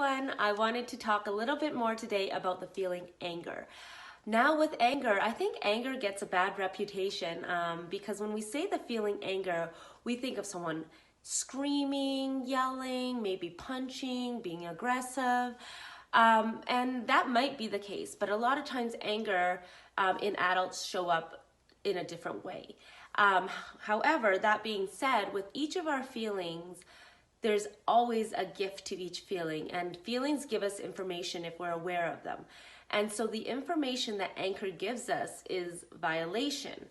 everyone. I wanted to talk a little bit more today about the feeling anger. Now with anger, I think anger gets a bad reputation because when we say the feeling anger, we think of someone screaming, yelling, maybe punching, being aggressive. And that might be the case, but a lot of times anger in adults show up in a different way. However, that being said, with each of our feelings, there's always a gift to each feeling, and feelings give us information if we're aware of them. And so the information that anger gives us is violation.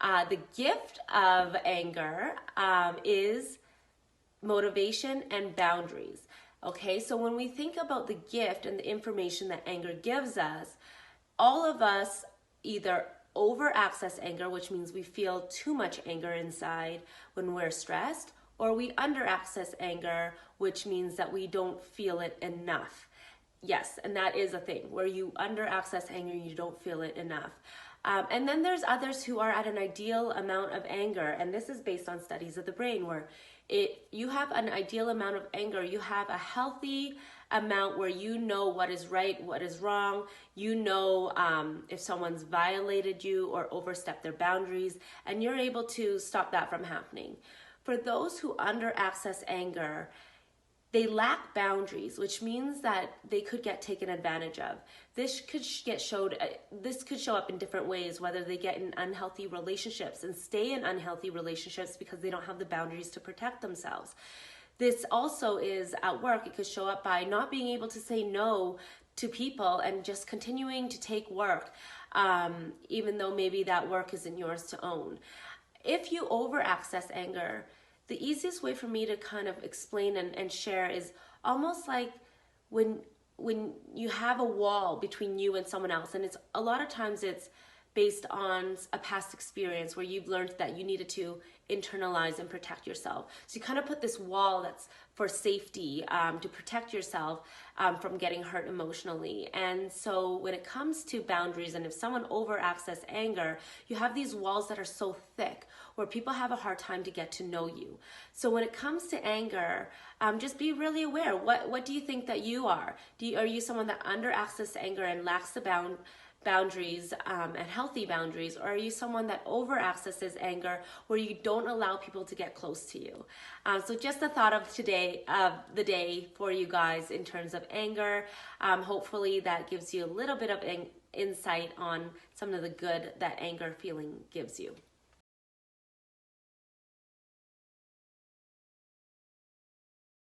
The gift of anger is motivation and boundaries. Okay, so when we think about the gift and the information that anger gives us, all of us either over access anger, which means we feel too much anger inside when we're stressed, or we under access anger, which means that we don't feel it enough. Yes, and that is a thing where you under access anger and you don't feel it enough. And then there's others who are at an ideal amount of anger, and this is based on studies of the brain where you have an ideal amount of anger, you have a healthy amount where you know what is right, what is wrong, you know if someone's violated you or overstepped their boundaries, and you're able to stop that from happening. For those who under access anger, they lack boundaries, which means that they could get taken advantage of. This could show up in different ways, whether they get in unhealthy relationships and stay in unhealthy relationships because they don't have the boundaries to protect themselves. This also is at work. It could show up by not being able to say no to people and just continuing to take work, even though maybe that work isn't yours to own. If you over access anger, the easiest way for me to kind of explain and share is almost like when you have a wall between you and someone else, and it's a lot of times it's based on a past experience where you've learned that you needed to internalize and protect yourself. So you kind of put this wall that's for safety, to protect yourself from getting hurt emotionally. And so when it comes to boundaries, and if someone over access anger, you have these walls that are so thick where people have a hard time to get to know you. So when it comes to anger, just be really aware. What do you think that you are? Are you someone that under access anger and lacks the boundaries and healthy boundaries, or are you someone that over accesses anger where you don't allow people to get close to you? So just a thought of the day for you guys in terms of anger. Hopefully that gives you a little bit of insight on some of the good that anger feeling gives you.